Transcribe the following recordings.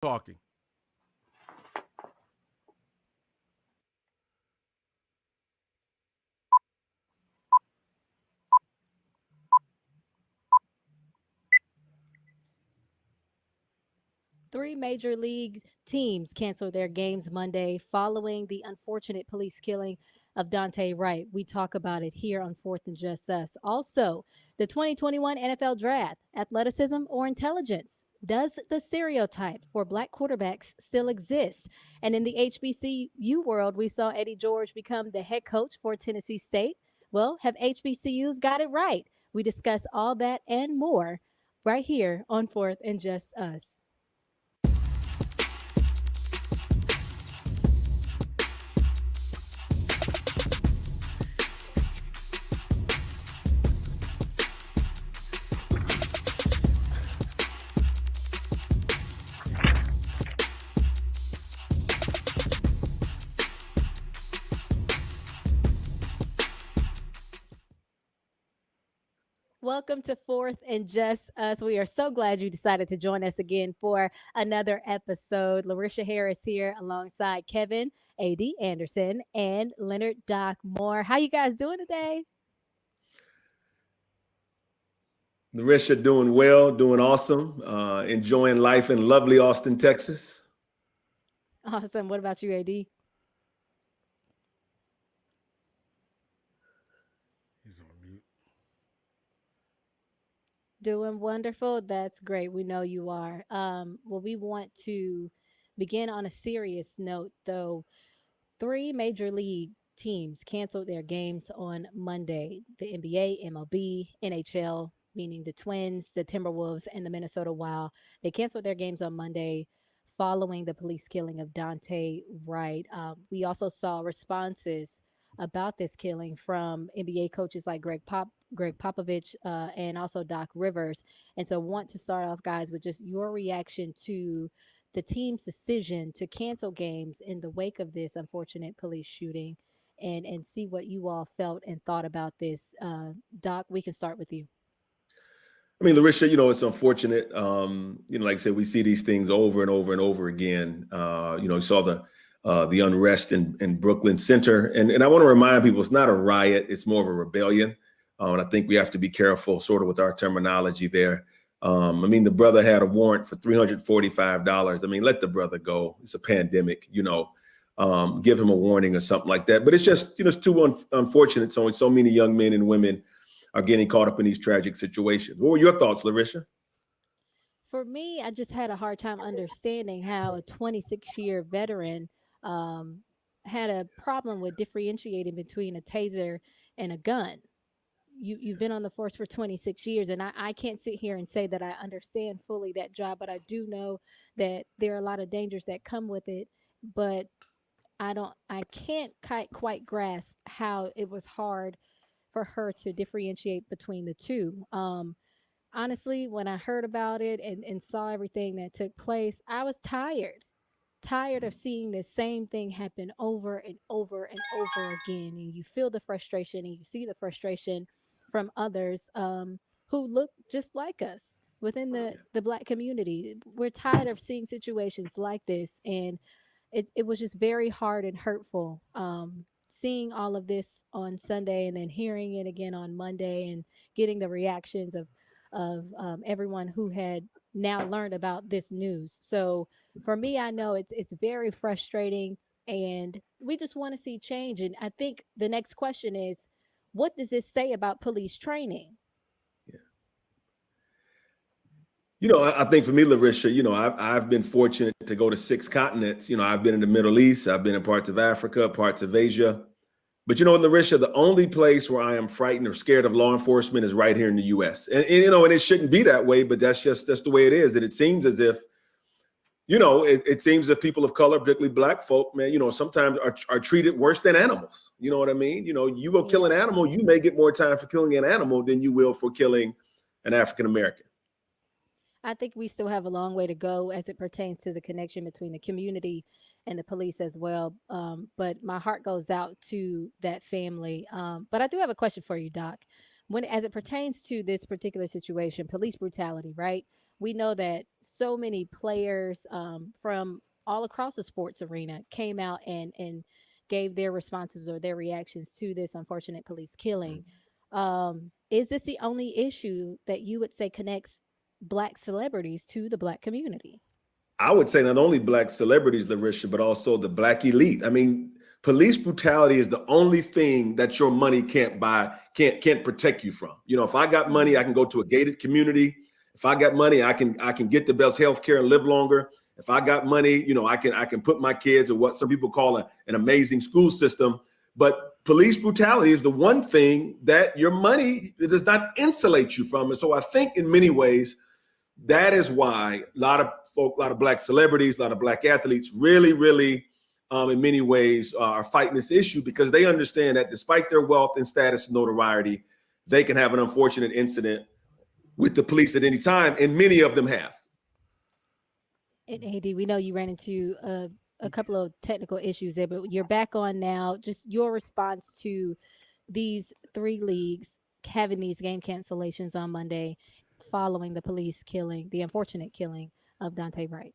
Talking. Three major league teams canceled their games Monday following the unfortunate police killing of Dante Wright. We talk about it here on Fourth and Just Us. Also, the 2021 NFL Draft, athleticism or intelligence? Does the stereotype for black quarterbacks still exist? And in the HBCU world, we saw Eddie George become the head coach for Tennessee State. Well, have HBCUs got it right? We discuss all that and more right here on Fourth and Just Us. Welcome to Fourth and Just Us. We are so glad you decided to join us again for another episode. Larisha Harris here alongside Kevin A.D. Anderson and Leonard Doc Moore. How you guys doing today? Larisha doing well, doing awesome, enjoying life in lovely Austin, Texas. Awesome. What about you, A.D.? He's on mute. Doing wonderful. That's great. We know you are. Well, we want to begin on a serious note, though. Three major league teams canceled their games on Monday: the NBA, MLB, NHL, meaning the Twins, the Timberwolves, and the Minnesota Wild. They canceled their games on Monday following the police killing of Dante Wright. We also saw responses about this killing from NBA coaches like Greg Popovich, and also Doc Rivers. And so, want to start off, guys, with just your reaction to the team's decision to cancel games in the wake of this unfortunate police shooting, and see what you all felt and thought about this. Doc, we can start with you. I mean, Larisha, it's unfortunate. Like I said, we see these things over and over and over again. You saw the unrest in Brooklyn Center, and I want to remind people it's not a riot; it's more of a rebellion. And I think we have to be careful, sort of, with our terminology there. I mean, the brother had a warrant for $345. I mean, let the brother go. It's a pandemic, give him a warning or something like that. But it's just, it's too unfortunate. So many young men and women are getting caught up in these tragic situations. What were your thoughts, Larisha? For me, I just had a hard time understanding how a 26-year veteran um, had a problem with differentiating between a taser and a gun. You've been on the force for 26 years, and I can't sit here and say that I understand fully that job, but I do know that there are a lot of dangers that come with it. But I can't quite grasp how it was hard for her to differentiate between the two. Honestly, when I heard about it and saw everything that took place, I was tired of seeing the same thing happen over and over and over again. And you feel the frustration and you see the frustration from others, who look just like us within the black community. We're tired of seeing situations like this. And it was just very hard and hurtful, seeing all of this on Sunday and then hearing it again on Monday and getting the reactions of everyone who had now learned about this news. So for me, I know it's very frustrating, and we just want to see change. And I think the next question is, what does this say about police training? I think for me, Larisha, I've been fortunate to go to 6 continents. I've been in the Middle East, I've been in parts of Africa, parts of Asia. But Larisha, the only place where I am frightened or scared of law enforcement is right here in the U.S. And it shouldn't be that way, but that's the way it is. And it seems as if, it seems that people of color, particularly black folk, man, sometimes are treated worse than animals. You know what I mean? You go kill an animal, you may get more time for killing an animal than you will for killing an African American. I think we still have a long way to go as it pertains to the connection between the community and the police as well. But my heart goes out to that family. But I do have a question for you, Doc. As it pertains to this particular situation, police brutality, right? We know that so many players from all across the sports arena came out and gave their responses or their reactions to this unfortunate police killing. Is this the only issue that you would say connects black celebrities to the black community? I would say not only black celebrities, Larisha, but also the black elite. I mean, police brutality is the only thing that your money can't buy, can't protect you from. You know, if I got money, I Mm-hmm. can go to a gated community. If I got money, I can get the best health care and live longer. If I got money, you know, I can put my kids in what some people call an amazing school system. But police brutality is the one thing that your money does not insulate you from. And so I think in many ways, that is why a lot of folk, a lot of black celebrities, a lot of black athletes really, in many ways, are fighting this issue because they understand that despite their wealth and status and notoriety, they can have an unfortunate incident with the police at any time, and many of them have. And AD, we know you ran into a couple of technical issues there, but you're back on now. Just your response to these three leagues having these game cancellations on Monday following the police killing, the unfortunate killing of Dante Wright.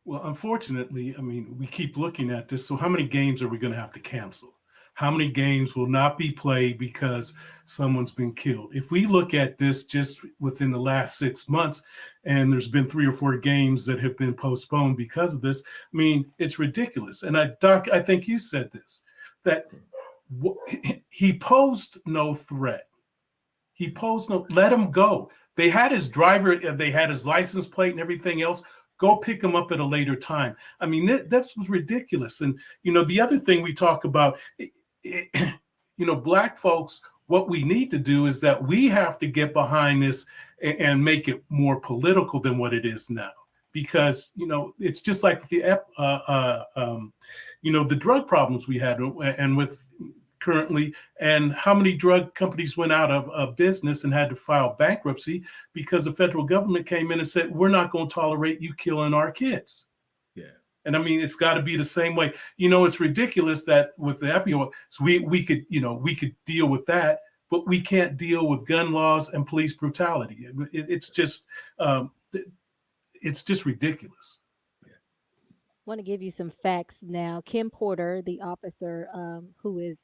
Well, unfortunately, I mean, we keep looking at this. So, how many games are we going to have to cancel? How many games will not be played because someone's been killed? If we look at this just within the last 6 months, and there's been 3 or 4 games that have been postponed because of this, I mean, it's ridiculous. And Doc, I think you said this, that he posed no threat. He posed no, let him go. They had his driver, they had his license plate and everything else. Go pick him up at a later time. I mean, that was ridiculous. And, the other thing we talk about, black folks, what we need to do is that we have to get behind this and make it more political than what it is now. Because, it's just like the drug problems we had and with currently, and how many drug companies went out of business and had to file bankruptcy because the federal government came in and said, we're not going to tolerate you killing our kids. Yeah. And I mean, it's got to be the same way. It's ridiculous that with the opioid, so we could deal with that, but we can't deal with gun laws and police brutality. It's just ridiculous. I want to give you some facts now. Kim Porter, the officer who is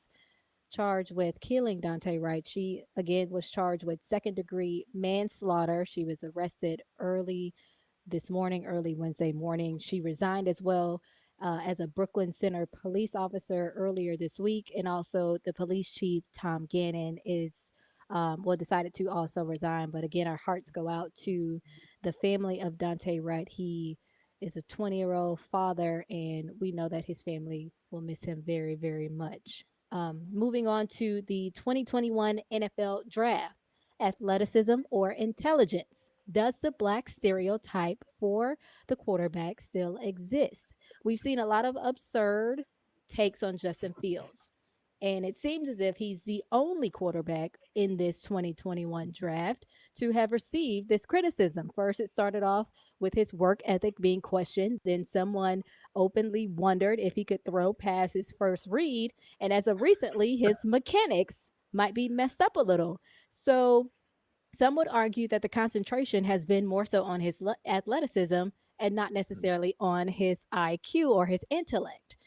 charged with killing Dante Wright, she again was charged with second-degree manslaughter. She was arrested early Wednesday morning. She resigned as well as a Brooklyn Center police officer earlier this week, and also the police chief Tom Gannon decided to also resign. But again, our hearts go out to the family of Dante Wright. He is a 20-year-old father, and we know that his family will miss him very, very much. Moving on to the 2021 NFL Draft, athleticism or intelligence. Does the black stereotype for the quarterback still exist? We've seen a lot of absurd takes on Justin Fields. And it seems as if he's the only quarterback in this 2021 draft to have received this criticism. First, it started off with his work ethic being questioned. Then someone openly wondered if he could throw past his first read. And as of recently, his mechanics might be messed up a little. So some would argue that the concentration has been more so on his athleticism and not necessarily on his IQ or his intellect.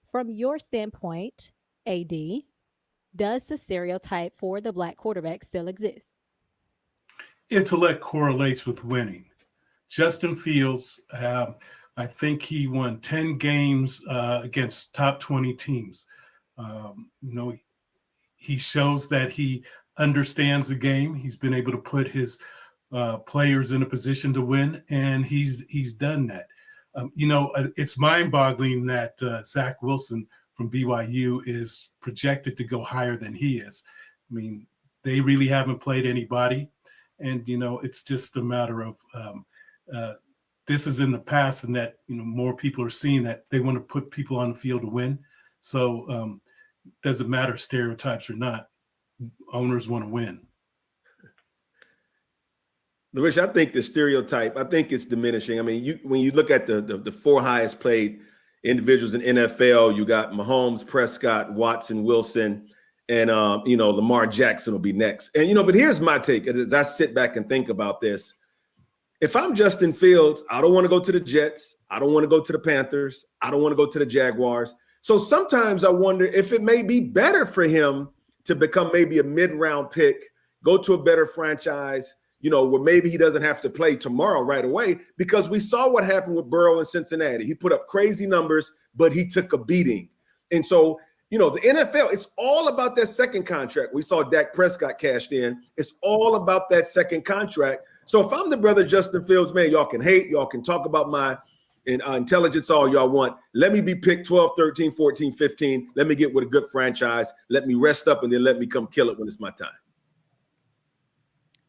From your standpoint, AD, does the stereotype for the black quarterback still exist? Intellect correlates with winning. Justin Fields, I think he won 10 games against top 20 teams. He shows that he understands the game. He's been able to put his players in a position to win, and he's done that. It's mind-boggling that Zach Wilson from BYU is projected to go higher than he is. I mean, they really haven't played anybody. And, it's just a matter of this is in the past, and that, more people are seeing that they want to put people on the field to win. So doesn't matter stereotypes or not. Owners want to win. Rich, I think the stereotype, I think it's diminishing. I mean, when you look at the 4 highest paid individuals in NFL, you got Mahomes, Prescott, Watson, Wilson, and Lamar Jackson will be next. And but here's my take as I sit back and think about this. If I'm Justin Fields, I don't want to go to the Jets. I don't want to go to the Panthers. I don't want to go to the Jaguars. So sometimes I wonder if it may be better for him to become maybe a mid-round pick, go to a better franchise, where maybe he doesn't have to play tomorrow right away, because we saw what happened with Burrow in Cincinnati. He put up crazy numbers, but he took a beating. And so, the NFL, it's all about that second contract. We saw Dak Prescott cashed in. It's all about that second contract. So if I'm the brother Justin Fields, man, y'all can hate, y'all can talk about my intelligence all y'all want. Let me be picked 12, 13, 14, 15. Let me get with a good franchise. Let me rest up, and then let me come kill it when it's my time.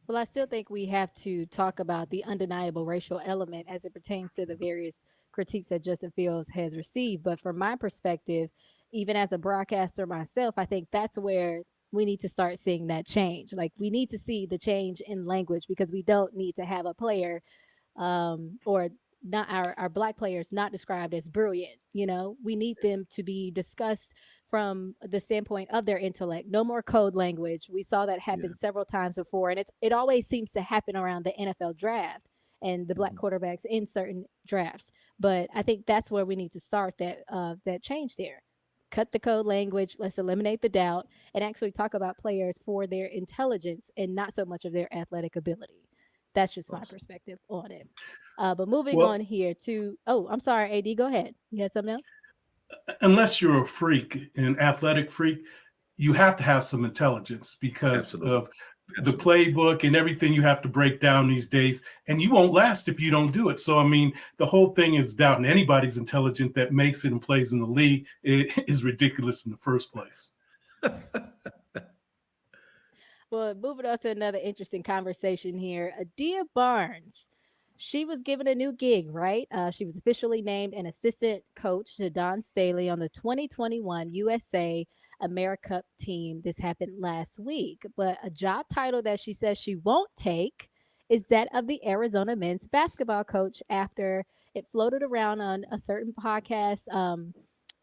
Well, I still think we have to talk about the undeniable racial element as it pertains to the various critiques that Justin Fields has received. But from my perspective, even as a broadcaster myself, I think that's where we need to start seeing that change. Like, we need to see the change in language, because we don't need to have a player or not our black players not described as brilliant. We need them to be discussed from the standpoint of their intellect. No more code language. We saw that happen several times before, and it always seems to happen around the NFL draft and the black quarterbacks in certain drafts. But I think that's where we need to start that change there. Cut the code language. Let's eliminate the doubt and actually talk about players for their intelligence and not so much of their athletic ability. That's just my perspective on it. But moving on here to, I'm sorry, AD, go ahead. You had something else? Unless you're a freak, an athletic freak, you have to have some intelligence because of the playbook and everything you have to break down these days, and you won't last if you don't do it. So, I mean, the whole thing is doubting anybody's intelligent that makes it and plays in the league is ridiculous in the first place. Well, moving on to another interesting conversation here. Adia Barnes, she was given a new gig, right? She was officially named an assistant coach to Don Staley on the 2021 USA AmeriCup team. This happened last week. But a job title that she says she won't take is that of the Arizona men's basketball coach, after it floated around on a certain podcast.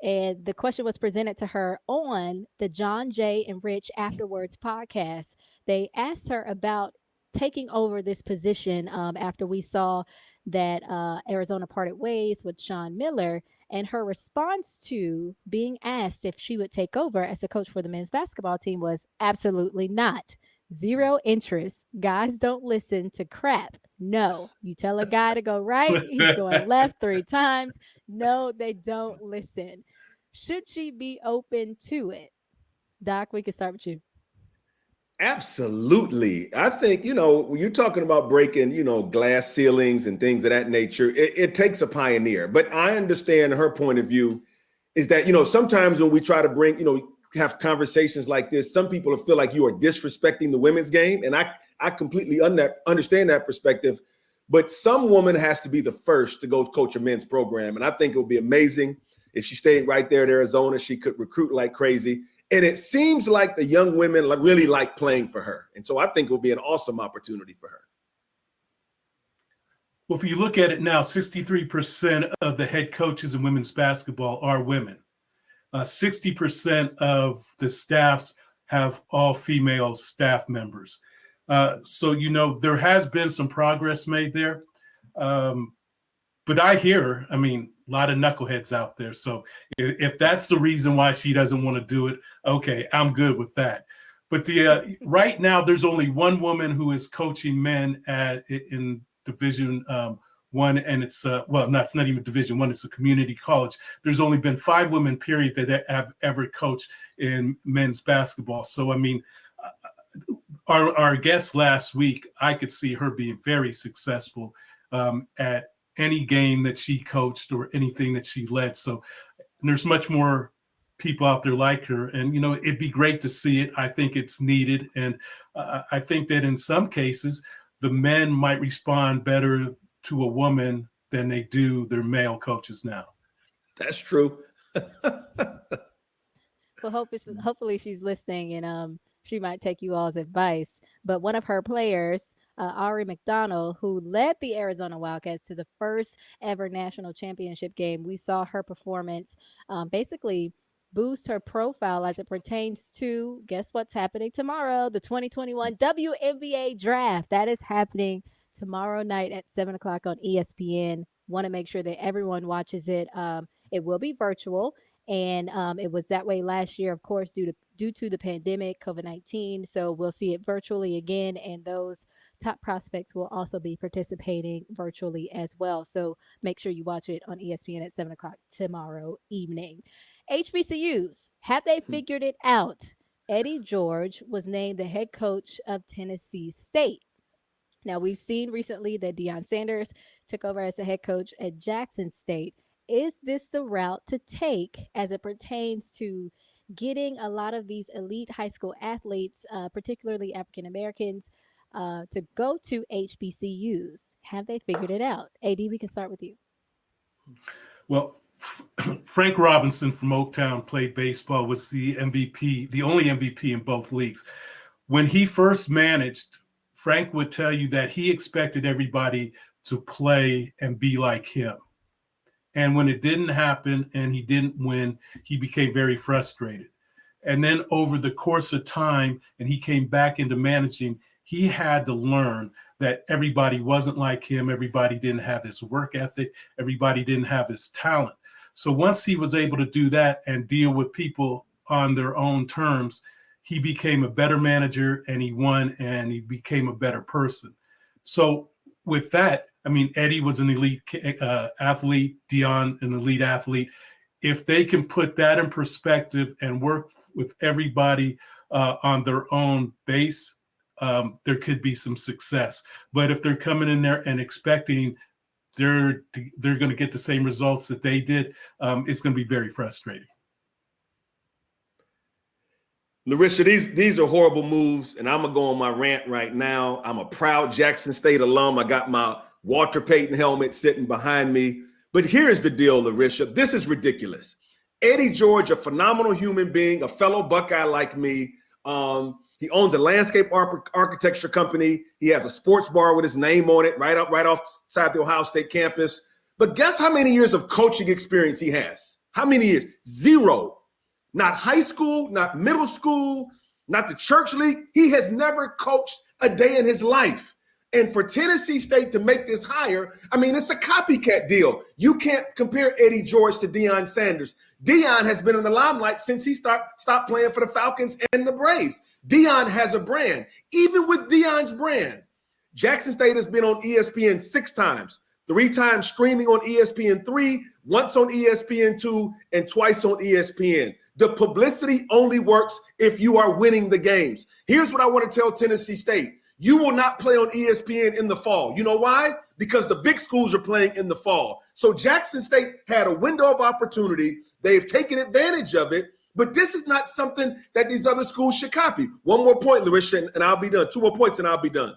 And the question was presented to her on the John Jay and Rich Afterwards podcast. They asked her about taking over this position after we saw that Arizona parted ways with Sean Miller. And her response to being asked if she would take over as a coach for the men's basketball team was absolutely not. Zero interest. Guys don't listen to crap. No, you tell a guy to go right, he's going left 3 times. No, they don't listen. Should she be open to it? Doc, we can start with you. Absolutely. I think, when you're talking about breaking, glass ceilings and things of that nature, it takes a pioneer. But I understand her point of view is that, sometimes when we try to bring, have conversations like this, some people feel like you are disrespecting the women's game. And I completely understand that perspective. But some woman has to be the first to go coach a men's program. And I think it would be amazing if she stayed right there in Arizona. She could recruit like crazy. And it seems like the young women really like playing for her. And so I think it will be an awesome opportunity for her. Well, if you look at it now, 63% of the head coaches in women's basketball are women. 60% of the staffs have all female staff members. So, there has been some progress made there. But I hear, a lot of knuckleheads out there. So if that's the reason why she doesn't want to do it, okay, I'm good with that. But right now, there's only one woman who is coaching men in Division One, and it's it's not even Division One; it's a community college. There's only been 5 women, period, that have ever coached in men's basketball. So our guest last week, I could see her being very successful at any game that she coached or anything that she led. So there's much more people out there like her, and it'd be great to see it. I think it's needed, and I think that in some cases the men might respond better to a woman than they do their male coaches now. That's true. Well, hopefully she's listening, and she might take you all's advice. But one of her players, Ari McDonald, who led the Arizona Wildcats to the first ever national championship game, we saw her performance basically boost her profile as it pertains to, guess what's happening tomorrow? The 2021 WNBA draft. That is happening tomorrow night at 7 o'clock on ESPN. Want to make sure that everyone watches it. It will be virtual, and it was that way last year, of course, due to the pandemic, COVID-19. So we'll see it virtually again, and those top prospects will also be participating virtually as well. So make sure you watch it on ESPN at 7 o'clock tomorrow evening. HBCUs, have they figured it out? Eddie George was named the head coach of Tennessee State. Now, we've seen recently that Deion Sanders took over as the head coach at Jackson State. Is this the route to take as it pertains to getting a lot of these elite high school athletes, particularly African Americans, to go to HBCUs? Have they figured it out? AD, we can start with you. Well, Frank Robinson from Oaktown played baseball, was the MVP, the only MVP in both leagues. When he first managed, Frank would tell you that he expected everybody to play and be like him. And when it didn't happen and he didn't win, he became very frustrated. And then over the course of time, and he came back into managing, he had to learn that everybody wasn't like him. Everybody didn't have his work ethic. Everybody didn't have his talent. So once he was able to do that and deal with people on their own terms, he became a better manager, and he won, and he became a better person. So with that, I mean, Eddie was an elite athlete, Deion an elite athlete. If they can put that in perspective and work with everybody on their own base, there could be some success. But if they're coming in there and expecting they're going to get the same results that they did, it's going to be very frustrating. Larissa, these are horrible moves, and I'm going to go on my rant right now. I'm a proud Jackson State alum. I got my Walter Payton helmet sitting behind me. But here's the deal, Larissa. This is ridiculous. Eddie George, a phenomenal human being, a fellow Buckeye like me. He owns a landscape architecture company. He has a sports bar with his name on it right outside the Ohio State campus. But guess how many years of coaching experience he has? How many years? 0. Not high school, not middle school, not the church league. He has never coached a day in his life. And for Tennessee State to make this hire, I mean, it's a copycat deal. You can't compare Eddie George to Deion Sanders. Deion has been in the limelight since he stopped playing for the Falcons and the Braves. Deion has a brand. Even with Deion's brand, Jackson State has been on ESPN 6 times, 3 times streaming on ESPN3, once on ESPN2, and twice on ESPN. The publicity only works if you are winning the games. Here's what I want to tell Tennessee State. You will not play on ESPN in the fall. You know why? Because the big schools are playing in the fall. So Jackson State had a window of opportunity. They've taken advantage of it, but this is not something that these other schools should copy. One more point, Larissa, and I'll be done. 2 more points and I'll be done.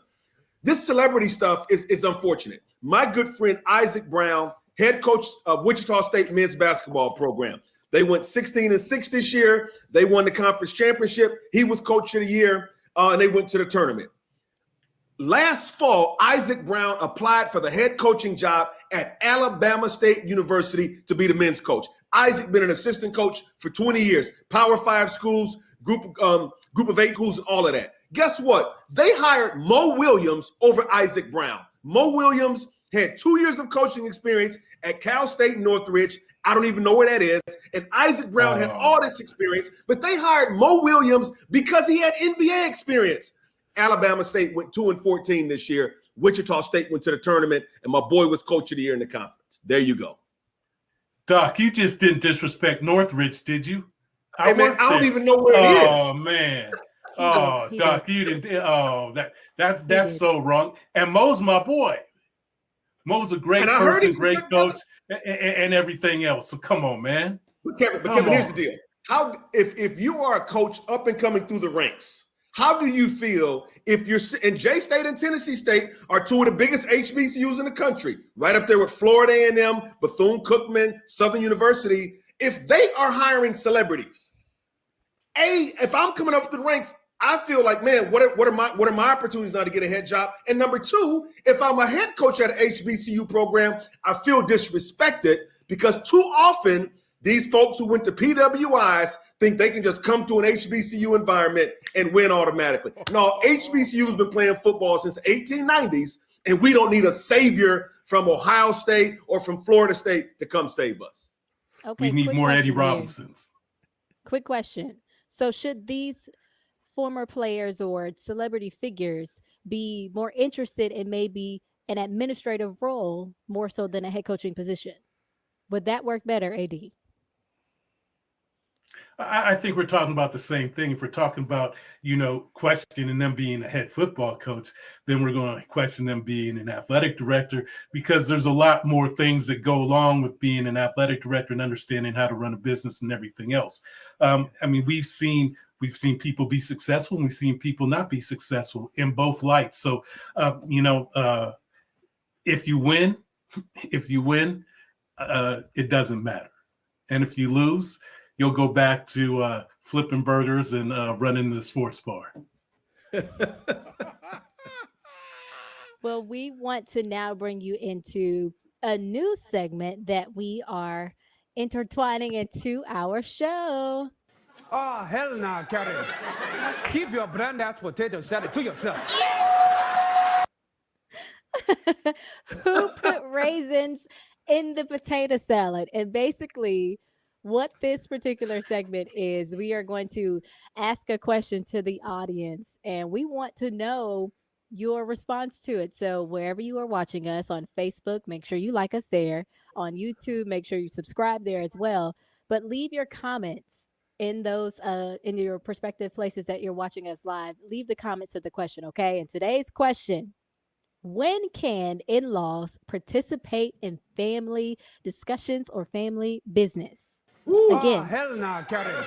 This celebrity stuff is unfortunate. My good friend Isaac Brown, head coach of Wichita State men's basketball program. They went 16-6 this year. They won the conference championship. He was coach of the year, and they went to the tournament. Last fall, Isaac Brown applied for the head coaching job at Alabama State University to be the men's coach. Isaac been an assistant coach for 20 years, Power 5 schools, group of 8 schools, all of that. Guess what? They hired Mo Williams over Isaac Brown. Mo Williams had 2 years of coaching experience at Cal State Northridge. I don't even know where that is. And Isaac Brown had all this experience, but they hired Mo Williams because he had NBA experience. Alabama State went 2-14 this year. Wichita State went to the tournament, and my boy was coach of the year in the conference. There you go. Doc, you just didn't disrespect Northridge, did you? Hey, man, I don't even know where it is. Oh, man. Oh, Doc, you didn't. Oh, that's so wrong. And Mo's my boy. Mo's a great person, great coach, and everything else. So come on, man. But Kevin, here's the deal. How if you are a coach up and coming through the ranks, how do you feel if you're in J-State and Tennessee State are 2 of the biggest HBCUs in the country, right up there with Florida A&M, Bethune-Cookman, Southern University, if they are hiring celebrities? If I'm coming up through the ranks, I feel like, man, what are my opportunities now to get a head job? And number 2, if I'm a head coach at an HBCU program, I feel disrespected because too often these folks who went to PWIs think they can just come to an HBCU environment and win automatically. No, HBCU has been playing football since the 1890s, And we don't need a savior from Ohio State or from Florida State to come save us. Okay, We need quick more Eddie question here. Robinsons. Quick question. So should these former players or celebrity figures be more interested in maybe an administrative role more so than a head coaching position? Would that work better, AD? I think we're talking about the same thing. If we're talking about, questioning them being a head football coach, then we're going to question them being an athletic director, because there's a lot more things that go along with being an athletic director and understanding how to run a business and everything else. We've seen people be successful and we've seen people not be successful in both lights. So, if you win, it doesn't matter. And if you lose, you'll go back to flipping burgers and running the sports bar. Well, we want to now bring you into a new segment that we are intertwining into our show. Oh, hell no, Karen. Keep your brand ass potato salad to yourself. Who put raisins in the potato salad? And basically, what this particular segment is, we are going to ask a question to the audience, and we want to know your response to it. So wherever you are watching us on Facebook, make sure you like us there. On YouTube, make sure you subscribe there as well. But leave your comments in those in your respective places that you're watching us live. Leave the comments to the question, okay? And today's question: when can in-laws participate in family discussions or family business? Again, Oh, hell no, Karen.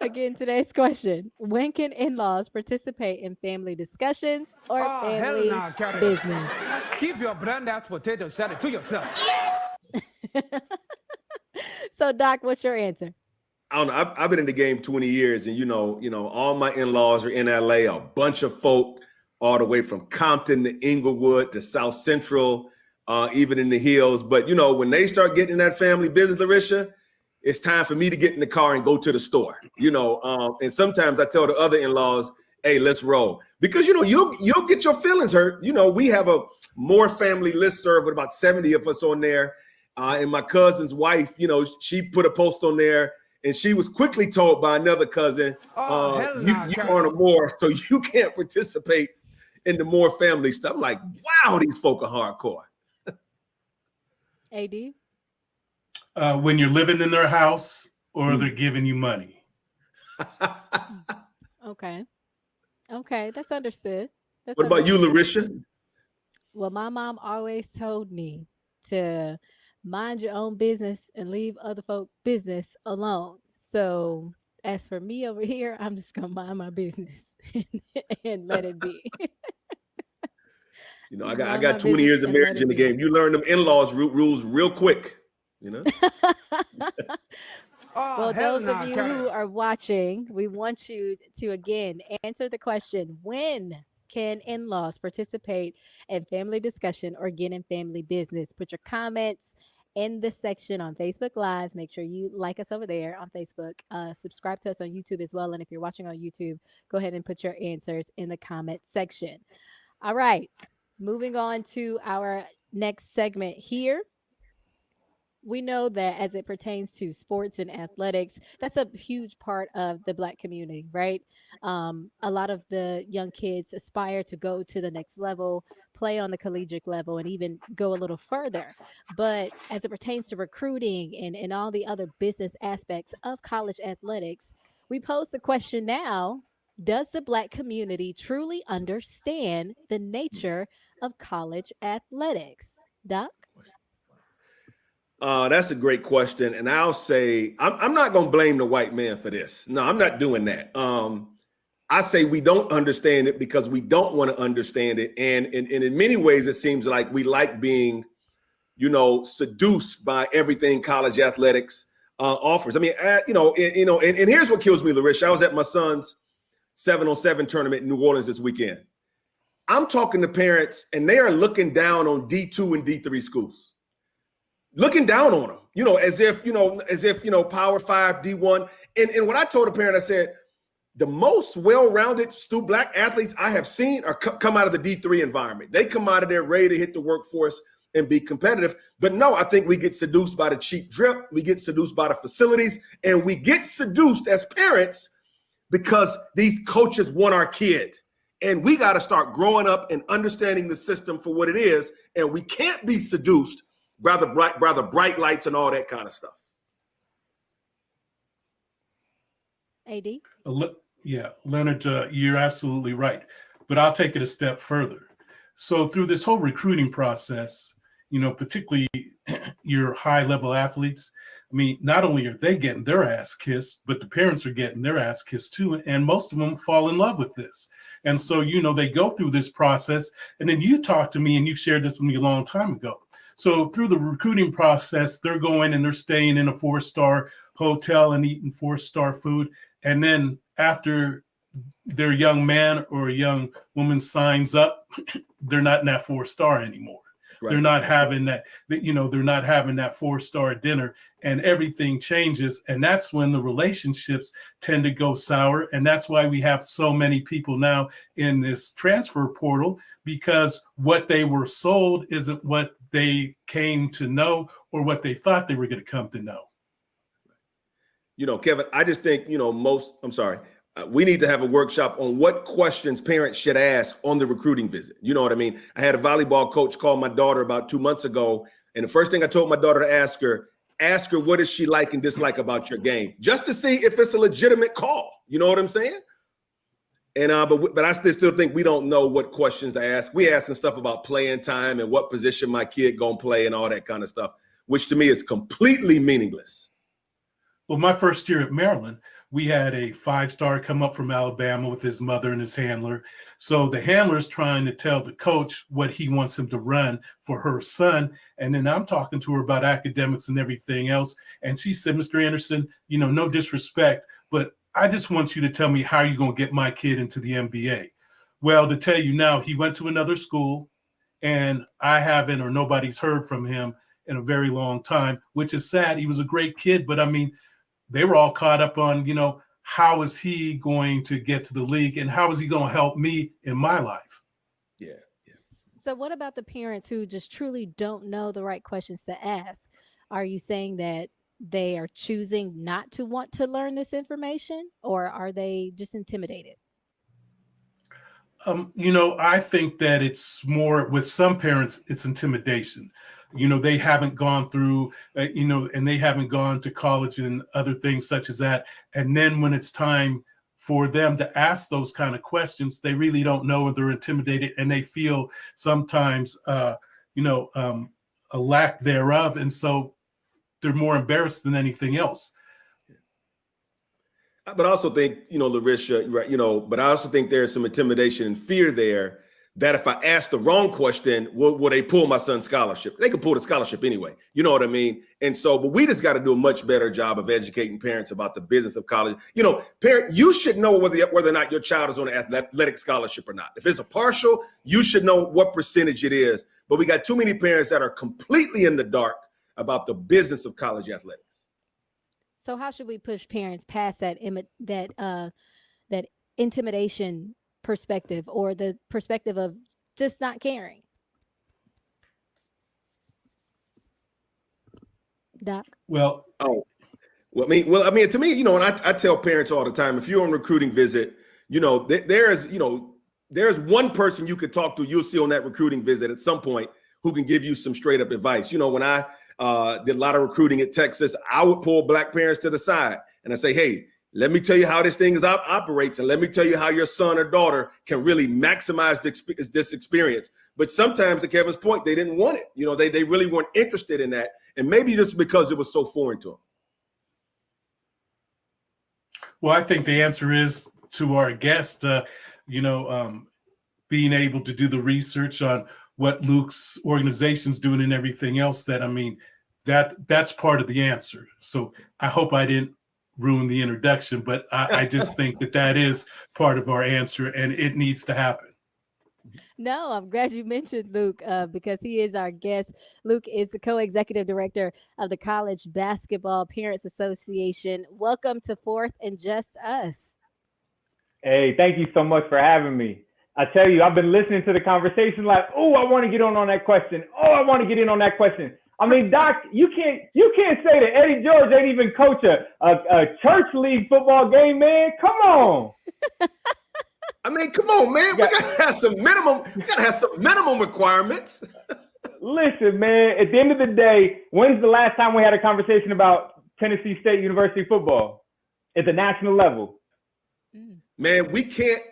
again, today's question: when can in-laws participate in family discussions or Oh, hell family no, Karen. business? Keep your brand ass potato salad to yourself. So, Doc, what's your answer? I don't know. I've been in the game 20 years, and all my in-laws are in LA, a bunch of folk all the way from Compton to Inglewood to South Central, even in the hills. But, when they start getting in that family business, Larisha, it's time for me to get in the car and go to the store, and sometimes I tell the other in-laws, hey, let's roll, because, you'll get your feelings hurt. We have a more family listserv with about 70 of us on there. And my cousin's wife, she put a post on there, and she was quickly told by another cousin, Oh, hell you no, are a Moore, so you can't participate in the Moore family stuff. I'm like, wow, these folk are hardcore. AD? When you're living in their house or they're giving you money. Okay, that's understood. What about you, Larisha? Well, my mom always told me to mind your own business and leave other folk business alone. So as for me over here, I'm just gonna mind my business and let it be. I Mind got my 20 years business of and let marriage it in the be. game. You learn them in-laws rules real quick, Oh, Well, hell those no, of you Karen. who are watching, we want you to again answer the question: when can in-laws participate in family discussion or get in family business? Put your comments in the section on Facebook Live. Make sure you like us over there on Facebook. Subscribe to us on YouTube as well. And if you're watching on YouTube, go ahead and put your answers in the comment section. All right, moving on to our next segment here. We know that as it pertains to sports and athletics, that's a huge part of the Black community, right? A lot of the young kids aspire to go to the next level, play on the collegiate level, and even go a little further. But as it pertains to recruiting and all the other business aspects of college athletics, we pose the question now: does the Black community truly understand the nature of college athletics? Doc? That's a great question. And I'll say, I'm not going to blame the white man for this. No, I'm not doing that. I say we don't understand it because we don't want to understand it. And in many ways, it seems like we like being, seduced by everything college athletics offers. And here's what kills me, Larisha. I was at my son's 7-on-7 tournament in New Orleans this weekend. I'm talking to parents, and they are looking down on D2 and D3 schools. Looking down on them, as if Power 5, D1. And what I told a parent, I said, the most well-rounded Black athletes I have seen are come out of the D3 environment. They come out of there ready to hit the workforce and be competitive. But no, I think we get seduced by the cheap drip. We get seduced by the facilities, and we get seduced as parents because these coaches want our kid. And we got to start growing up and understanding the system for what it is. And we can't be seduced by the bright lights and all that kind of stuff. AD? Yeah, Leonard, you're absolutely right. But I'll take it a step further. So through this whole recruiting process, particularly your high-level athletes, I mean, not only are they getting their ass kissed, but the parents are getting their ass kissed too. And most of them fall in love with this. And so, they go through this process. And then you talked to me, and you shared this with me a long time ago. So through the recruiting process, they're going and they're staying in a 4-star hotel and eating 4-star food. And then after their young man or a young woman signs up, they're not in that 4-star anymore. Right. They're not having that, they're not having that 4-star dinner, and everything changes. And that's when the relationships tend to go sour. And that's why we have so many people now in this transfer portal, because what they were sold isn't what they came to know or what they thought they were going to come to know. Kevin, I just think, we need to have a workshop on what questions parents should ask on the recruiting visit. You know what I mean? I had a volleyball coach call my daughter about 2 months ago. And the first thing I told my daughter to ask her, what does she like and dislike about your game? Just to see if it's a legitimate call. You know what I'm saying? And but I still think we don't know what questions to ask. We asking stuff about playing time and what position my kid gonna play and all that kind of stuff, which to me is completely meaningless. Well, my first year at Maryland, we had a 5-star come up from Alabama with his mother and his handler. So the handler's trying to tell the coach what he wants him to run for her son. And then I'm talking to her about academics and everything else. And she said, Mr. Anderson, no disrespect, but I just want you to tell me how you're going to get my kid into the NBA. Well, to tell you now, he went to another school, and I haven't, or nobody's heard from him in a very long time, which is sad. He was a great kid, but I mean, they were all caught up on, how is he going to get to the league and how is he going to help me in my life? Yeah. So what about the parents who just truly don't know the right questions to ask? Are you saying that they are choosing not to want to learn this information, or are they just intimidated? I think that it's more with some parents, it's intimidation. They haven't gone through, and they haven't gone to college and other things such as that. And then when it's time for them to ask those kind of questions, they really don't know, and they're intimidated, and they feel sometimes, a lack thereof. And so they're more embarrassed than anything else. But I also think, Larissa, right, but I also think there's some intimidation and fear there that if I ask the wrong question, will they pull my son's scholarship? They can pull the scholarship anyway. You know what I mean? And so, but we just got to do a much better job of educating parents about the business of college. Parent, you should know whether or not your child is on an athletic scholarship or not. If it's a partial, you should know what percentage it is. But we got too many parents that are completely in the dark about the business of college athletics. So how should we push parents past that intimidation perspective, or the perspective of just not caring? Doc? Well, I mean, to me, and I tell parents all the time, if you're on a recruiting visit, there's one person you could talk to, you'll see on that recruiting visit at some point, who can give you some straight up advice. When I did a lot of recruiting at Texas, I would pull Black parents to the side and I say, hey, let me tell you how this thing operates, and let me tell you how your son or daughter can really maximize this experience. But sometimes, to Kevin's point, they didn't want it. They really weren't interested in that, and maybe just because it was so foreign to them. Well, I think the answer is to our guest, being able to do the research on what Luke's organization's doing and everything else. That's part of the answer. So I hope I didn't ruin the introduction, but I just think that is part of our answer, and it needs to happen. No, I'm glad you mentioned Luke, because he is our guest. Luke is the co-executive director of the College Basketball Parents Association. Welcome to Fourth and Just Us. Hey, thank you so much for having me. I tell you, I've been listening to the conversation like, oh, I want to get on that question. Oh, I want to get in on that question. I mean, Doc, you can't say that Eddie George ain't even coach a church league football game, man. Come on. I mean, come on, man. We gotta have some minimum. We gotta have some minimum requirements. Listen, man. At the end of the day, when's the last time we had a conversation about Tennessee State University football at the national level? Man, we can't.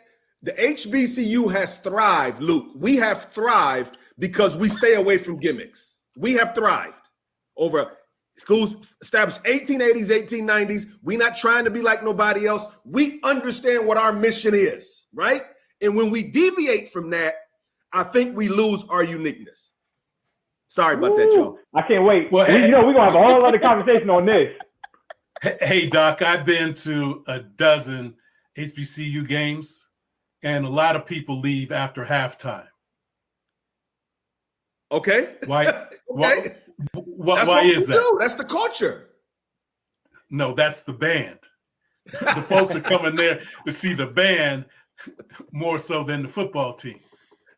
The HBCU has thrived, Luke. We have thrived because we stay away from gimmicks. We have thrived over schools established 1880s, 1890s. We're not trying to be like nobody else. We understand what our mission is, right? And when we deviate from that, I think we lose our uniqueness. Sorry about that, y'all. I can't wait. Well, we're going to have a whole other conversation on this. Hey, Doc, I've been to a dozen HBCU games, and a lot of people leave after halftime. Okay. Why? Okay. Why is that? Do. That's the culture. No, that's the band. The folks are coming there to see the band more so than the football team.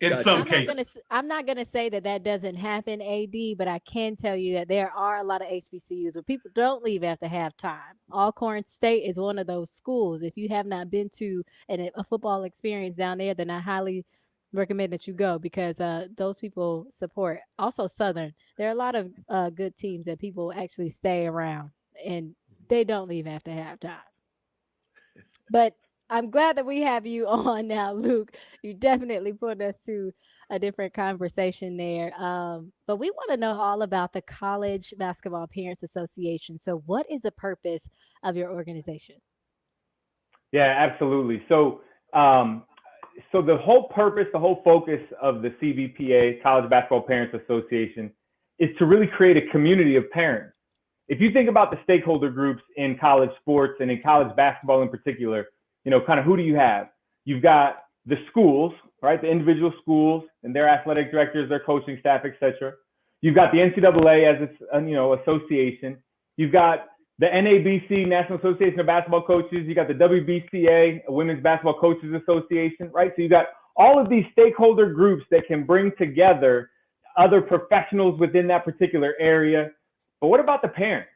In some cases. I'm not going to say that doesn't happen, AD, but I can tell you that there are a lot of HBCUs where people don't leave after halftime. Alcorn State is one of those schools. If you have not been to a football experience down there, then I highly recommend that you go, because those people support. Also Southern. There are a lot of good teams that people actually stay around, and they don't leave after halftime. But I'm glad that we have you on now, Luke. You definitely put us to a different conversation there. But we want to know all about the College Basketball Parents Association. So what is the purpose of your organization? Yeah, absolutely. So the whole purpose, the whole focus of the CBPA, College Basketball Parents Association, is to really create a community of parents. If you think about the stakeholder groups in college sports and in college basketball in particular, kind of who do you have? You've got the schools, right? The individual schools and their athletic directors, their coaching staff, etc. You've got the NCAA as its, association. You've got the NABC, National Association of Basketball Coaches. You got the WBCA, Women's Basketball Coaches Association, right? So you got all of these stakeholder groups that can bring together other professionals within that particular area. But what about the parents,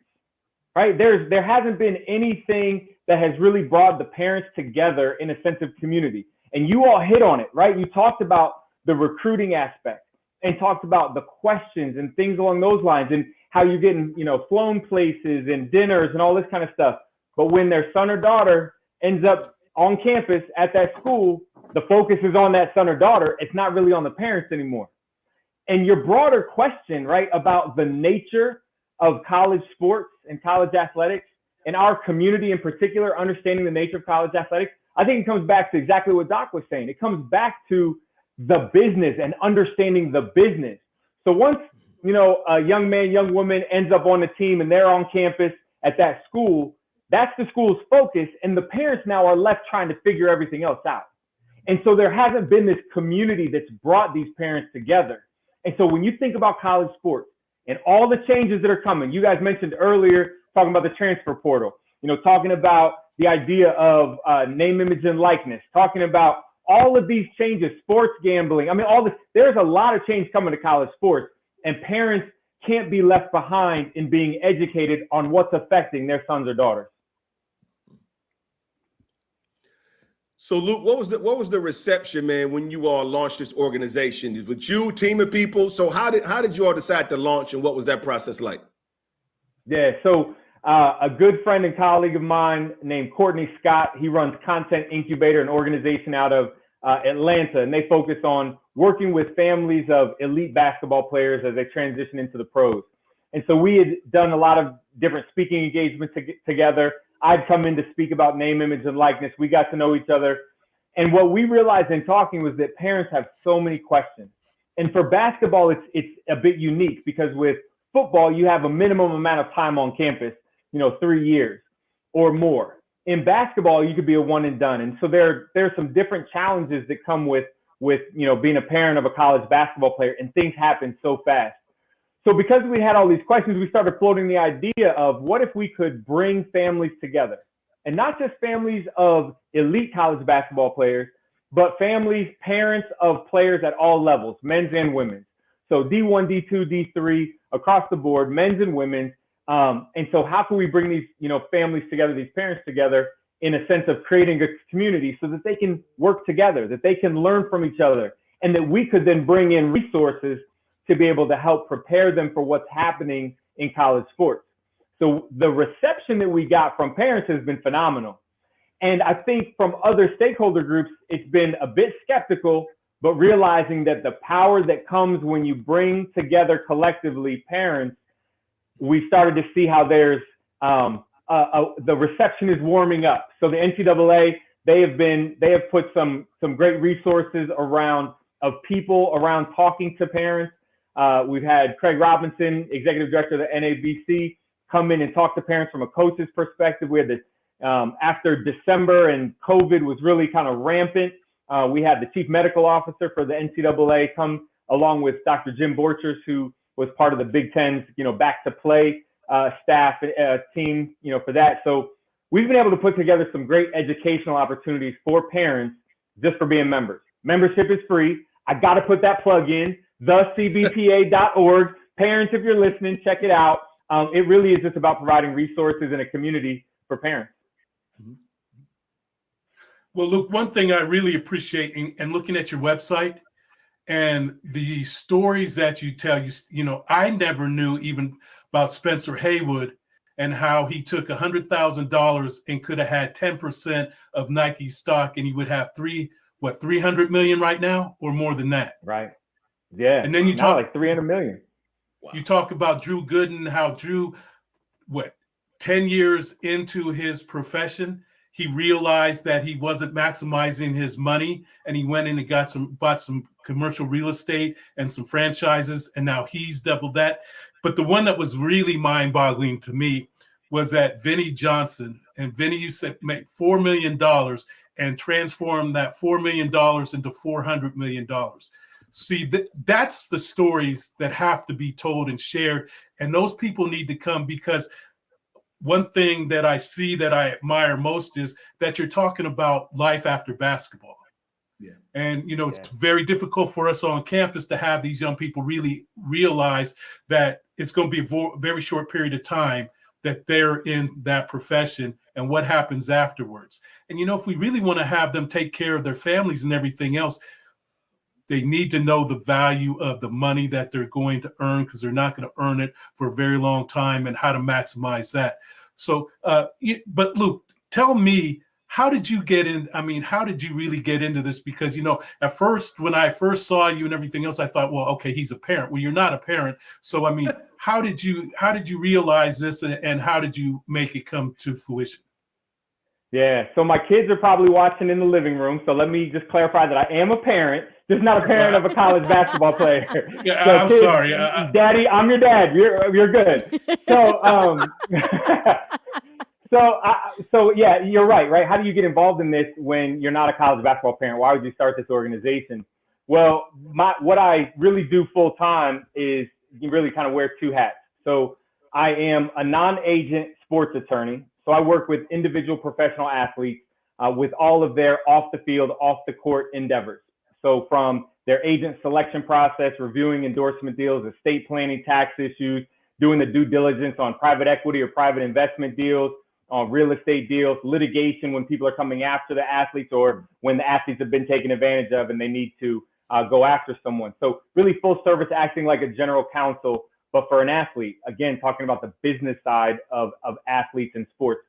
right? There hasn't been anything that has really brought the parents together in a sense of community. And you all hit on it, right? You talked about the recruiting aspect and talked about the questions and things along those lines and how you're getting, flown places and dinners and all this kind of stuff. But when their son or daughter ends up on campus at that school, the focus is on that son or daughter. It's not really on the parents anymore. And your broader question, right, about the nature of college sports and college athletics, and our community in particular, understanding the nature of college athletics, I think it comes back to exactly what Doc was saying. It comes back to the business and understanding the business. So once, a young man, young woman ends up on the team and they're on campus at that school, that's the school's focus. And the parents now are left trying to figure everything else out. And so there hasn't been this community that's brought these parents together. And so when you think about college sports and all the changes that are coming, you guys mentioned earlier, talking about the transfer portal, talking about the idea of name, image, and likeness, talking about all of these changes, sports gambling. I mean, there's a lot of change coming to college sports, and parents can't be left behind in being educated on what's affecting their sons or daughters. So, Luke, what was the reception, man, when you all launched this organization? With you, team of people. So how did you all decide to launch, and what was that process like? Yeah, so a good friend and colleague of mine named Courtney Scott, he runs Content Incubator, an organization out of Atlanta, and they focus on working with families of elite basketball players as they transition into the pros. And so we had done a lot of different speaking engagements together. I'd come in to speak about name, image, and likeness. We got to know each other. And what we realized in talking was that parents have so many questions. And for basketball, it's a bit unique because with football, you have a minimum amount of time on campus, 3 years or more. In basketball, you could be a one and done. And so there's some different challenges that come with being a parent of a college basketball player, and things happen so fast. So because we had all these questions, we started floating the idea of what if we could bring families together, and not just families of elite college basketball players, but families, parents of players at all levels, men's and women's. So D1, D2, D3, across the board, men's and women's. And so how can we bring these, families together, these parents together in a sense of creating a community so that they can work together, that they can learn from each other, and that we could then bring in resources to be able to help prepare them for what's happening in college sports. So the reception that we got from parents has been phenomenal. And I think from other stakeholder groups, it's been a bit skeptical, but realizing that the power that comes when you bring together collectively parents, we started to see how there's the reception is warming up. So the NCAA, they have put some great resources around of people around talking to parents. We've had Craig Robinson, executive director of the NABC, come in and talk to parents from a coach's perspective. We had this after December and COVID was really kind of rampant. We had the chief medical officer for the NCAA come along with Dr. Jim Borchers, who was part of the Big Ten's, back to play staff team, for that. So we've been able to put together some great educational opportunities for parents just for being members. Membership is free. I got to put that plug in, thecbpa.org. Parents, if you're listening, check it out. It really is just about providing resources and a community for parents. Well, look, one thing I really appreciate and looking at your website and the stories that you tell, I never knew even about Spencer Haywood and how he took $100,000 and could have had 10% of Nike stock, and he would have 300 million right now or more than that. Right. Yeah. And then you talk like 300 million. You talk about Drew Gooden, how Drew, 10 years into his profession, he realized that he wasn't maximizing his money, and he went in and bought some commercial real estate and some franchises, and now he's doubled that. But the one that was really mind-boggling to me was that Vinnie Johnson, and Vinnie used to make $4 million and transform that $4 million into $400 million. See, that's the stories that have to be told and shared, and those people need to come, because one thing that I see that I admire most is that you're talking about life after basketball. Yeah. And, it's very difficult for us on campus to have these young people really realize that it's going to be a very short period of time that they're in that profession and what happens afterwards. And, if we really want to have them take care of their families and everything else, they need to know the value of the money that they're going to earn, because they're not going to earn it for a very long time, and how to maximize that. So, but Luke, tell me, how did you get in? I mean, how did you really get into this? Because, at first, when I first saw you and everything else, I thought, well, okay, he's a parent. Well, you're not a parent. So, I mean, how did you realize this, and how did you make it come to fruition? Yeah. So my kids are probably watching in the living room. So let me just clarify that I am a parent, just not a parent of a college basketball player. Yeah, so I'm kids, sorry. Daddy, I'm your dad. You're good. So, so yeah, you're right? How do you get involved in this when you're not a college basketball parent? Why would you start this organization? Well, what I really do full time is you really kind of wear two hats. So I am a non-agent sports attorney. So I work with individual professional athletes with all of their off the field, off the court endeavors. So from their agent selection process, reviewing endorsement deals, estate planning, tax issues, doing the due diligence on private equity or private investment deals, on real estate deals, litigation when people are coming after the athletes, or when the athletes have been taken advantage of and they need to go after someone. So really full service, acting like a general counsel, but for an athlete, again, talking about the business side of athletes and sports.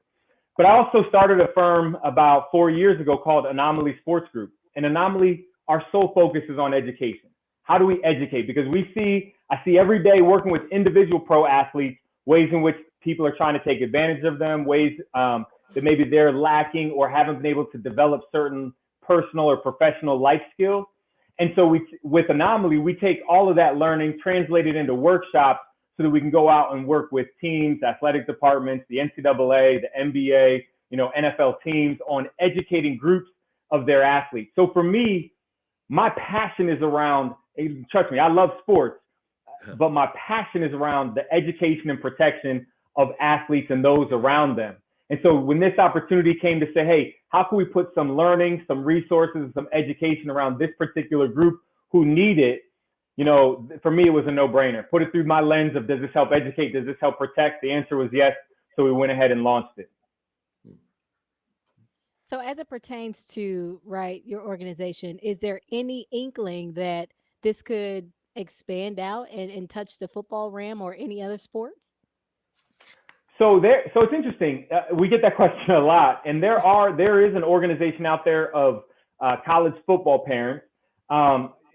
But I also started a firm about 4 years ago called Anomaly Sports Group. And Anomaly, our sole focus is on education. How do we educate? Because I see every day working with individual pro athletes, ways in which people are trying to take advantage of them, ways that maybe they're lacking or haven't been able to develop certain personal or professional life skills. And so with Anomaly, we take all of that learning, translate it into workshops so that we can go out and work with teams, athletic departments, the NCAA, the NBA, NFL teams on educating groups of their athletes. So for me, my passion is around, trust me, I love sports, but my passion is around the education and protection of athletes and those around them. And so when this opportunity came to say, hey, how can we put some learning, some resources, some education around this particular group who need it? For me, it was a no-brainer. Put it through my lens of, does this help educate? Does this help protect? The answer was yes. So we went ahead and launched it. So as it pertains to, right, your organization, is there any inkling that this could expand out and touch the football realm or any other sports? So it's interesting. We get that question a lot, and there is an organization out there of college football parents.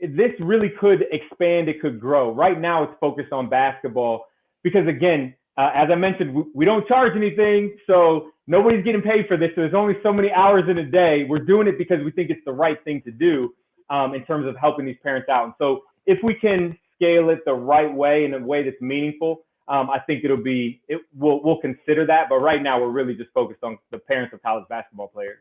This really could expand. It could grow. Right now, it's focused on basketball because, again, as I mentioned, we don't charge anything, so nobody's getting paid for this. So there's only so many hours in a day. We're doing it because we think it's the right thing to do in terms of helping these parents out. And so if we can scale it the right way, in a way that's meaningful, I think we'll consider that. But right now, we're really just focused on the parents of college basketball players.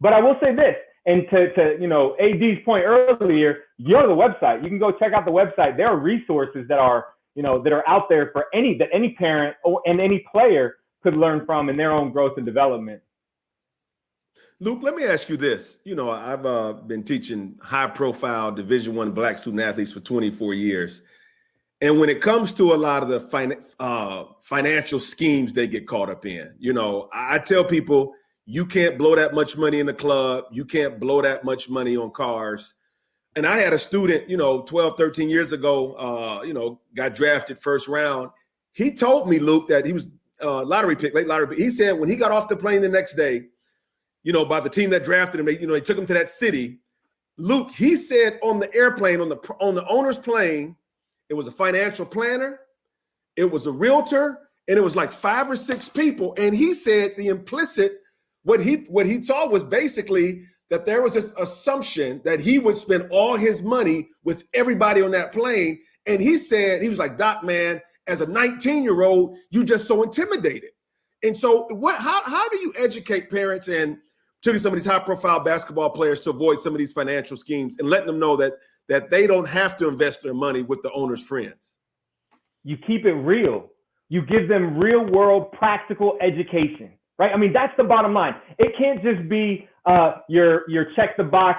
But I will say this, and to AD's point earlier, you go to the website. You can go check out the website. There are resources that are out there for any parent and any player could learn from in their own growth and development. Luke, let me ask you this. I've been teaching high-profile Division I Black student athletes for 24 years. And when it comes to a lot of the financial schemes they get caught up in, I tell people, you can't blow that much money in the club. You can't blow that much money on cars. And I had a student, 12, 13 years ago, got drafted first round. He told me, Luke, that he was late lottery pick. He said when he got off the plane the next day, by the team that drafted him, they took him to that city. Luke, he said on the airplane, on the owner's plane, it was a financial planner, it was a realtor, and it was like 5 or 6 people. And he said the implicit, what he saw was basically that there was this assumption that he would spend all his money with everybody on that plane. And he said, he was like, Doc, man, as a 19-year-old, you just so intimidated. And so how do you educate parents and particularly some of these high-profile basketball players to avoid some of these financial schemes and letting them know that they don't have to invest their money with the owner's friends? You keep it real. You give them real-world practical education, right? I mean, that's the bottom line. It can't just be your check-the-box,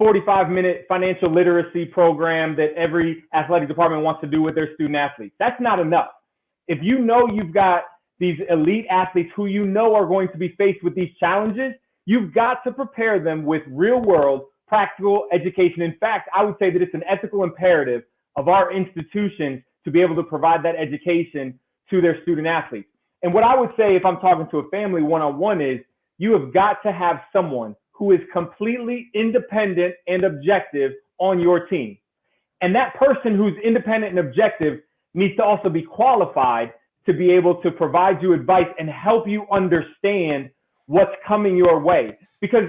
45-minute financial literacy program that every athletic department wants to do with their student athletes. That's not enough. If you've got these elite athletes who are going to be faced with these challenges, you've got to prepare them with real-world practical education. In fact, I would say that it's an ethical imperative of our institutions to be able to provide that education to their student athletes. And what I would say if I'm talking to a family one-on-one is you have got to have someone who is completely independent and objective on your team. And that person who's independent and objective needs to also be qualified to be able to provide you advice and help you understand what's coming your way. Because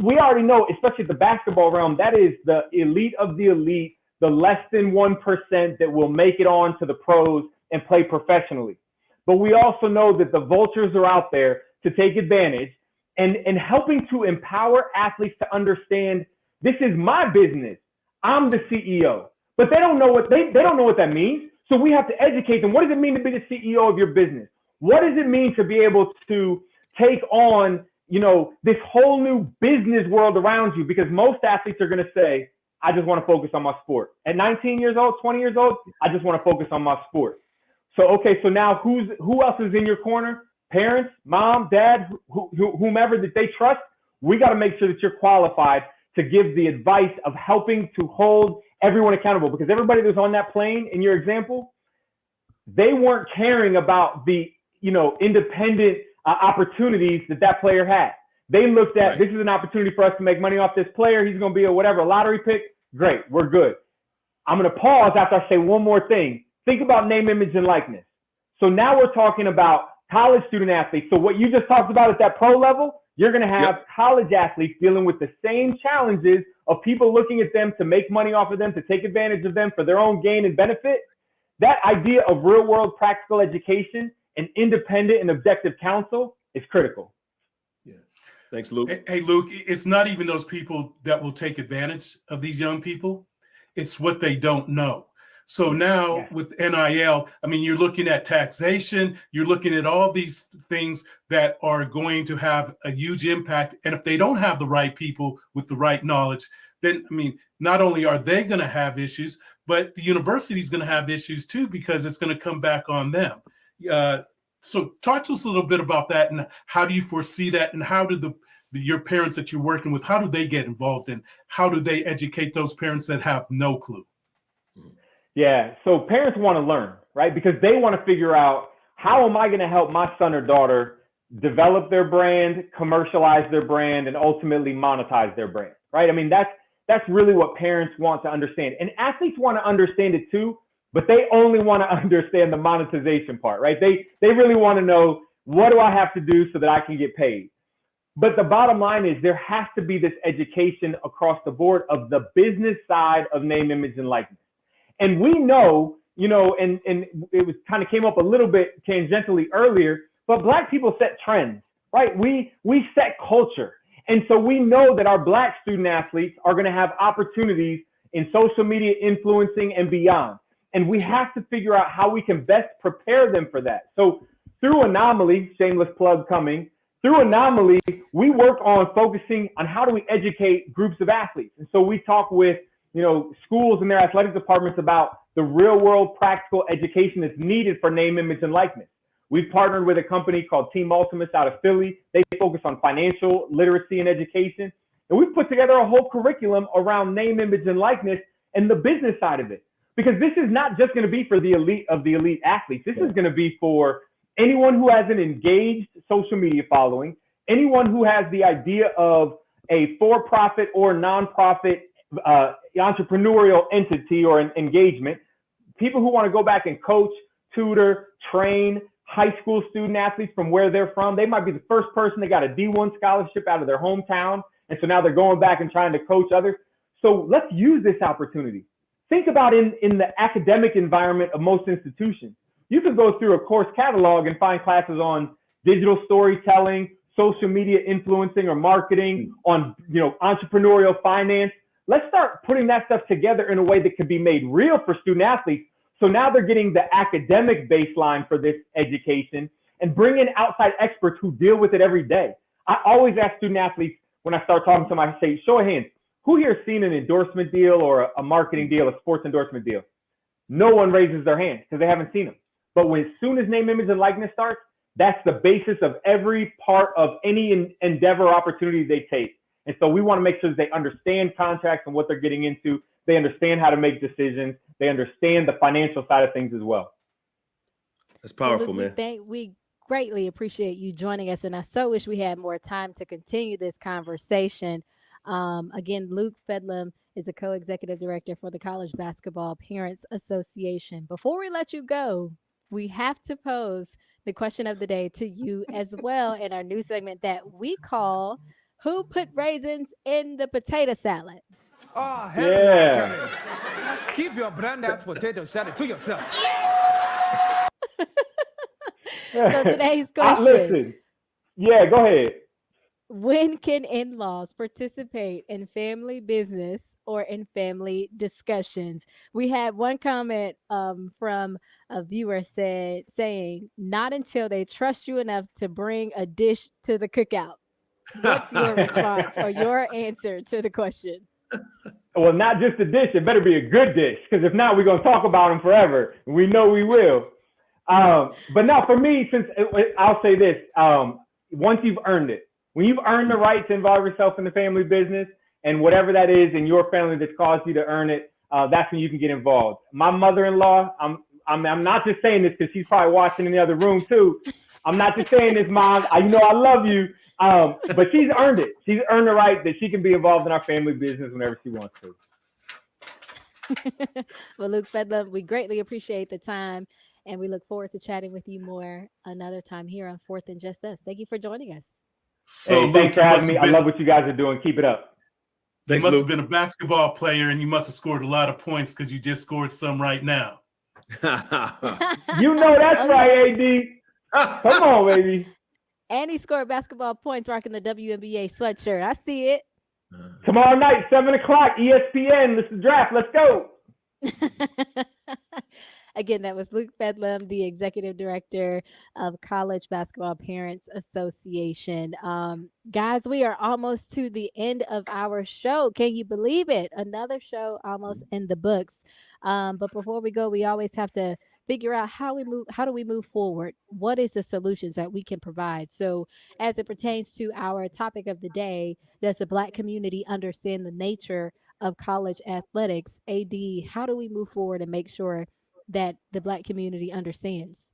we already know, especially the basketball realm, that is the elite of the elite, the less than 1% that will make it on to the pros and play professionally. But we also know that the vultures are out there to take advantage and helping to empower athletes to understand this is my business. I'm the CEO, but they don't know what that means. So we have to educate them. What does it mean to be the CEO of your business? What does it mean to be able to take on, this whole new business world around you? Because most athletes are going to say, I just want to focus on my sport. At 19 years old, 20 years old, I just want to focus on my sport. So now who else is in your corner? Parents, mom, dad, whomever that they trust. We got to make sure that you're qualified to give the advice of helping to hold everyone accountable, because everybody that was on that plane in your example, they weren't caring about the, independent opportunities that player had. They looked at, This is an opportunity for us to make money off this player. He's going to be a lottery pick. Great. We're good. I'm going to pause after I say one more thing. Think about name, image, and likeness. So now we're talking about college student athletes. So what you just talked about at that pro level, you're going to have college athletes dealing with the same challenges of people looking at them to make money off of them, to take advantage of them for their own gain and benefit. That idea of real world practical education and independent and objective counsel is critical. Yeah. Thanks, Luke. Hey, Luke, it's not even those people that will take advantage of these young people. It's what they don't know. So now Yeah. with NIL, I mean, you're looking at taxation, you're looking at all these things that are going to have a huge impact. And if they don't have the right people with the right knowledge, then, I mean, not only are they going to have issues, but the university is going to have issues too, because it's going to come back on them. So talk to us a little bit about that, and how do you foresee that, and how do your parents that you're working with, how do they get involved, and how do they educate those parents that have no clue? Yeah, so parents want to learn, right? Because they want to figure out, how am I going to help my son or daughter develop their brand, commercialize their brand, and ultimately monetize their brand, right? I mean, that's really what parents want to understand. And athletes want to understand it too, but they only want to understand the monetization part, right? They really want to know, what do I have to do so that I can get paid? But the bottom line is, there has to be this education across the board of the business side of name, image, and likeness. And we know, and it was kind of came up a little bit tangentially earlier, but Black people set trends, right? We set culture. And so we know that our Black student athletes are going to have opportunities in social media influencing and beyond. And we have to figure out how we can best prepare them for that. So through Anomaly, shameless plug coming, through Anomaly, we work on focusing on how do we educate groups of athletes. And so we talk with schools and their athletic departments about the real world practical education that's needed for name, image, and likeness. We've partnered with a company called Team Ultimates out of Philly. They focus on financial literacy and education. And we've put together a whole curriculum around name, image, and likeness and the business side of it. Because this is not just going to be for the elite of the elite athletes. This is going to be for anyone who has an engaged social media following, anyone who has the idea of a for-profit or nonprofit entrepreneurial entity or an engagement, people who want to go back and coach, tutor, train high school student athletes from where they're from. They might be the first person that got a D1 scholarship out of their hometown. And so now they're going back and trying to coach others. So let's use this opportunity. Think about in the academic environment of most institutions. You could go through a course catalog and find classes on digital storytelling, social media influencing or marketing, on entrepreneurial finance. Let's start putting that stuff together in a way that can be made real for student athletes. So now they're getting the academic baseline for this education, and bring in outside experts who deal with it every day. I always ask student athletes when I start talking to them, I say, show of hands, who here has seen an endorsement deal or a marketing deal, a sports endorsement deal? No one raises their hand because they haven't seen them. But as soon as name, image, and likeness starts, that's the basis of every part of any endeavor or opportunity they take. And so we want to make sure that they understand contracts and what they're getting into. They understand how to make decisions. They understand the financial side of things as well. That's powerful, Luke, man. we greatly appreciate you joining us, and I so wish we had more time to continue this conversation. Again, Luke Fedlam is the co-executive director for the College Basketball Parents Association. Before we let you go, we have to pose the question of the day to you as well in our new segment that we call "Who Put Raisins in the Potato Salad?" Oh, hell Yeah. no, Kevin. Keep your brand ass potato salad to yourself. So today's question. Listen. Yeah, go ahead. When can in-laws participate in family business or in family discussions? We had one comment from a viewer saying, not until they trust you enough to bring a dish to the cookout. What's your response or your answer to the question? Well, not just a dish. It better be a good dish, because if not, we're going to talk about them forever. We know we will. But now for me, I'll say this, once you've earned it, when you've earned the right to involve yourself in the family business and whatever that is in your family that's caused you to earn it, that's when you can get involved. My mother-in-law, I'm not just saying this because she's probably watching in the other room too. I'm not just saying this, Mom. I love you. But she's earned it. She's earned the right that she can be involved in our family business whenever she wants to. Well, Luke Fedlam, we greatly appreciate the time, and we look forward to chatting with you more another time here on Fourth and Just Us. Thank you for joining us. So Hey, thanks for having me. I love what you guys are doing. Keep it up. You Thanks, must Luke. have been a basketball player, and you must have scored a lot of points because you just scored some right now. You know that's Oh, right, AD. Come on, baby. And he scored basketball points rocking the WNBA sweatshirt. I see it. Tomorrow night, 7 o'clock, ESPN. This is draft. Let's go. Again, that was Luke Fedlam, the executive director of College Basketball Parents Association. Guys, we are almost to the end of our show. Can you believe it? Another show almost in the books. But before we go, we always have to figure out how we move. How do we move forward? What is the solutions that we can provide? So, as it pertains to our topic of the day, does the Black community understand the nature of college athletics? AD, how do we move forward and make sure that the Black community understands?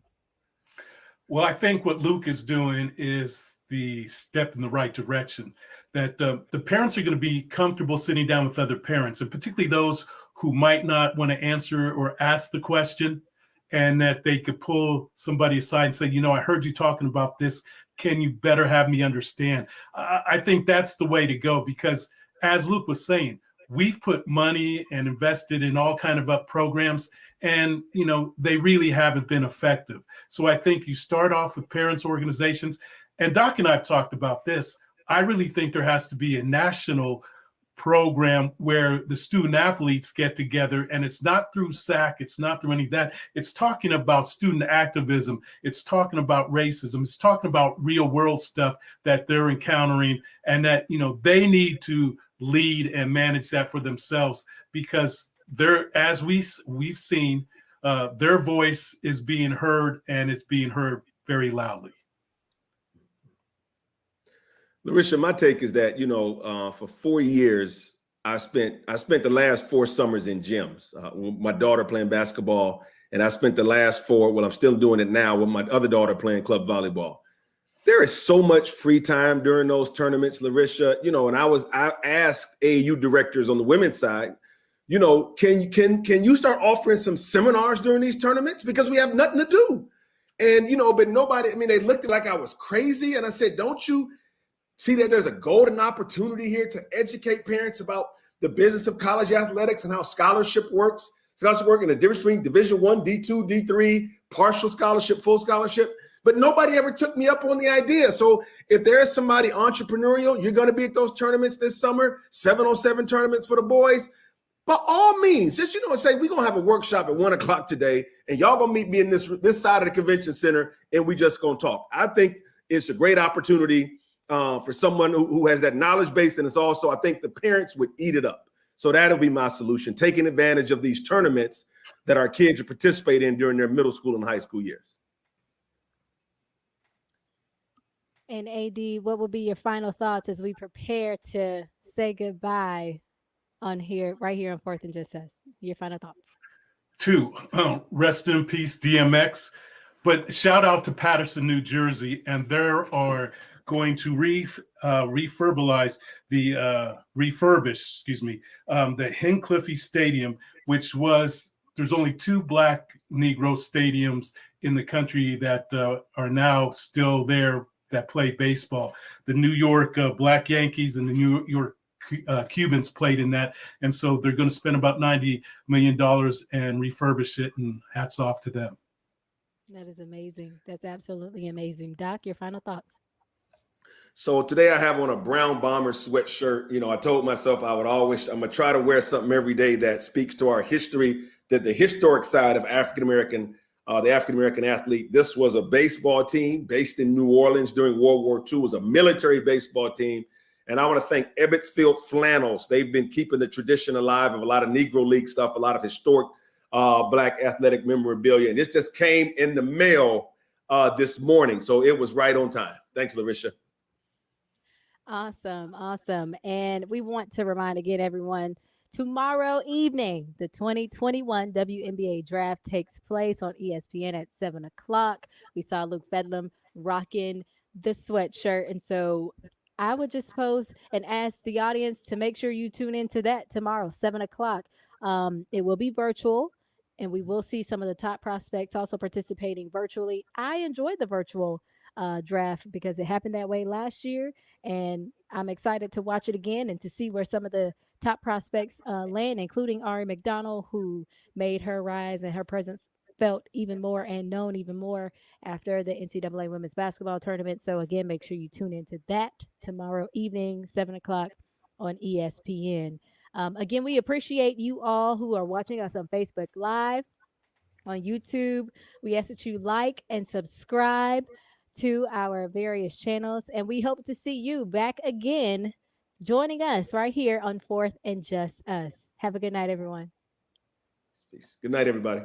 Well, I think what Luke is doing is the step in the right direction. That the parents are going to be comfortable sitting down with other parents, and particularly those who might not want to answer or ask the question, and that they could pull somebody aside and say, I heard you talking about this. Can you better have me understand? I think that's the way to go, because as Luke was saying, we've put money and invested in all kind of up programs, and they really haven't been effective. So I think you start off with parents organizations, and Doc and I have talked about this. I really think there has to be a national program where the student athletes get together, and it's not through SAC, it's not through any of that. It's talking about student activism, it's talking about racism, it's talking about real world stuff that they're encountering, and that they need to lead and manage that for themselves, because they're, as we've seen, their voice is being heard, and it's being heard very loudly. Larisha, my take is that, for 4 years, I spent the last 4 summers in gyms with my daughter playing basketball. And I spent the last 4, well, I'm still doing it now with my other daughter playing club volleyball. There is so much free time during those tournaments, Larisha, and I asked AAU directors on the women's side, can you start offering some seminars during these tournaments? Because we have nothing to do. And, but nobody, they looked at like I was crazy. And I said, don't you see that there's a golden opportunity here to educate parents about the business of college athletics and how scholarship works? Scholarship work and the difference between Division I, D2, D3, partial scholarship, full scholarship. But nobody ever took me up on the idea. So if there is somebody entrepreneurial, you're going to be at those tournaments this summer, 7-on-7 tournaments for the boys. By all means, just, say we're going to have a workshop at 1 o'clock today, and y'all going to meet me in this side of the convention center, and we just going to talk. I think it's a great opportunity for someone who has that knowledge base. And it's also, I think the parents would eat it up. So that'll be my solution, taking advantage of these tournaments that our kids participate in during their middle school and high school years. And AD, what will be your final thoughts as we prepare to say goodbye right here on 4th and Just Us? Your final thoughts. 2, rest in peace, DMX. But shout out to Paterson, New Jersey, and there are going to refurbish the Hincliffe Stadium, which there's only 2 Black Negro stadiums in the country that are now still there that play baseball. The New York Black Yankees and the New York Cubans played in that. And so they're going to spend about $90 million and refurbish it, and hats off to them. That is amazing. That's absolutely amazing. Doc, your final thoughts. So today I have on a brown bomber sweatshirt. I told myself I'm going to try to wear something every day that speaks to our history, that the historic side of the African-American athlete. This was a baseball team based in New Orleans during World War II. It was a military baseball team. And I want to thank Ebbetsfield Flannels. They've been keeping the tradition alive of a lot of Negro League stuff, a lot of historic Black athletic memorabilia. And this just came in the mail this morning. So it was right on time. Thanks, Larisha. Awesome. And we want to remind again, everyone, tomorrow evening, the 2021 WNBA draft takes place on ESPN at 7 o'clock. We saw Luke Fedlam rocking the sweatshirt. And so I would just pose and ask the audience to make sure you tune into that tomorrow, 7 o'clock. It will be virtual, and we will see some of the top prospects also participating virtually. I enjoyed the virtual draft because it happened that way last year, and I'm excited to watch it again and to see where some of the top prospects land, including Ari McDonald, who made her rise and her presence felt even more and known even more after the NCAA women's basketball tournament. So again, make sure you tune into that tomorrow evening, 7 o'clock on ESPN. Again, we appreciate you all who are watching us on Facebook Live. on YouTube. We ask that you like and subscribe to our various channels, and we hope to see you back again joining us right here on Fourth and Just Us. Have a good night, everyone. Peace. Good night, everybody.